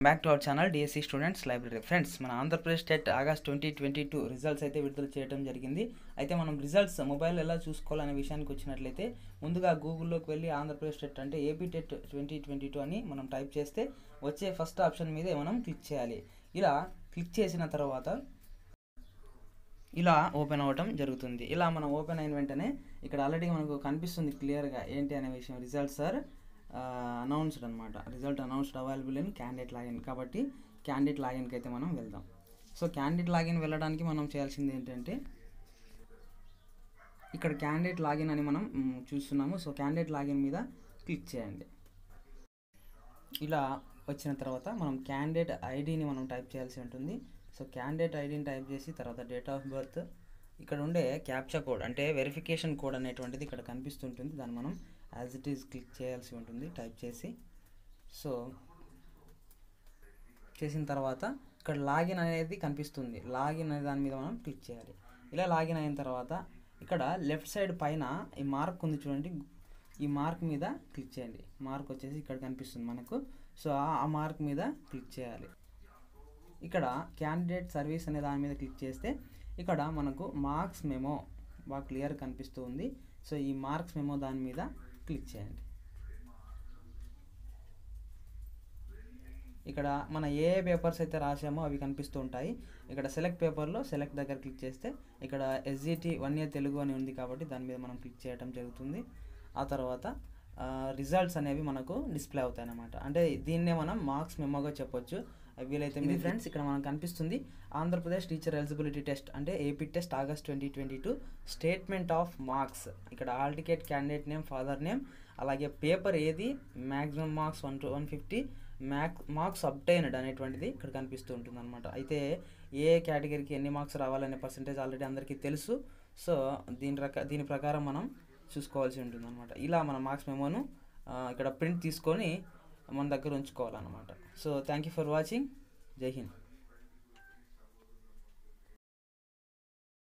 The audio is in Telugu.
Back to our channel DSC students library. Friends, మన ఆంధ్రప్రదేశ్ స్టేట్ ఆగస్ట్ 2022 రిజల్ట్స్ అయితే విడుదల చేయడం జరిగింది. అయితే మనం రిజల్ట్స్ మొబైల్ ఎలా చూసుకోవాలనే విషయానికి వచ్చినట్లయితే ముందుగా గూగుల్లోకి వెళ్ళి ఆంధ్రప్రదేశ్ స్టేట్ అంటే APTET 2022 అని మనం టైప్ చేస్తే వచ్చే ఫస్ట్ ఆప్షన్ మీదే మనం క్లిక్ చేయాలి. ఇలా క్లిక్ చేసిన తర్వాత ఇలా ఓపెన్ అవ్వటం జరుగుతుంది. ఇలా మనం ఓపెన్ అయిన వెంటనే ఇక్కడ ఆల్రెడీ మనకు కనిపిస్తుంది క్లియర్గా ఏంటి అనే విషయం. రిజల్ట్స్ ఆర్ అనౌన్స్డ్ అనమాట. Result announced available in candidate login. కాబట్టి క్యాండిడేట్ లాగిన్కి అయితే మనం వెళ్దాం. సో క్యాండిడేట్ లాగిన్ వెళ్ళడానికి మనం చేయాల్సింది ఏంటంటే ఇక్కడ క్యాండిడేట్ లాగిన్ అని మనం చూస్తున్నాము. సో క్యాండిడేట్ లాగిన్ మీద క్లిక్ చేయండి. ఇలా వచ్చిన తర్వాత మనం క్యాండిడేట్ ఐడిని మనం టైప్ చేయాల్సి ఉంటుంది. సో క్యాండిడేట్ ఐడిని టైప్ చేసి తర్వాత డేట్ ఆఫ్ బర్త్, ఇక్కడ ఉండే క్యాప్చా కోడ్ అంటే వెరిఫికేషన్ కోడ్ అనేటువంటిది ఇక్కడ కనిపిస్తుంటుంది. దాన్ని మనం యాజ్ ఇట్ ఈజ్ క్లిక్ చేయాల్సి ఉంటుంది టైప్ చేసి. సో చేసిన తర్వాత ఇక్కడ లాగిన్ అనేది కనిపిస్తుంది. లాగిన్ అనే దాని మీద మనం క్లిక్ చేయాలి. ఇలా లాగిన్ అయిన తర్వాత ఇక్కడ లెఫ్ట్ సైడ్ పైన ఈ మార్క్ ఉంది చూడండి. ఈ మార్క్ మీద క్లిక్ చేయండి. మార్క్ వచ్చేసి ఇక్కడ కనిపిస్తుంది మనకు. సో ఆ మార్క్ మీద క్లిక్ చేయాలి. ఇక్కడ క్యాండిడేట్ సర్వీస్ అనే దాని మీద క్లిక్ చేస్తే ఇక్కడ మనకు మార్క్స్ మెమో బాగా క్లియర్ కనిపిస్తూ ఉంది. సో ఈ మార్క్స్ మెమో దాని మీద క్లిక్ చేయండి. ఇక్కడ మన ఏ పేపర్స్ అయితే రాసామో అవి కనిపిస్తూ ఉంటాయి. ఇక్కడ సెలెక్ట్ పేపర్లో సెలెక్ట్ దగ్గర క్లిక్ చేస్తే ఇక్కడ SGT 1 year తెలుగు అని ఉంది కాబట్టి దాని మీద మనం క్లిక్ చేయడం జరుగుతుంది. ఆ తర్వాత రిజల్ట్స్ అనేవి మనకు డిస్ప్లే అవుతాయి అన్నమాట. అంటే దీన్నే మనం మార్క్స్ మెమోగా చెప్పొచ్చు. వీలైతే మీ ఫ్రెండ్స్ ఇక్కడ మనకు కనిపిస్తుంది ఆంధ్రప్రదేశ్ టీచర్ ఎలిజిబిలిటీ టెస్ట్ అంటే AP test August 2022 statement of marks. ఇక్కడ hall ticket, candidate name, father name, అలాగే పేపర్ ఏది, maximum marks 1 to 150, marks obtained అనేటువంటిది ఇక్కడ కనిపిస్తూ ఉంటుంది అనమాట. అయితే ఏ కేటగిరీకి ఎన్ని మార్క్స్ రావాలనే పర్సంటేజ్ ఆల్రెడీ అందరికీ తెలుసు. సో దీని ప్రకారం మనం చూసుకోవాల్సి ఉంటుంది అనమాట. ఇలా మన మార్క్స్ మెమోను ఇక్కడ ప్రింట్ తీసుకొని మన దగ్గర ఉంచుకోవాలన్నమాట. So thank you for watching. జై హింద్.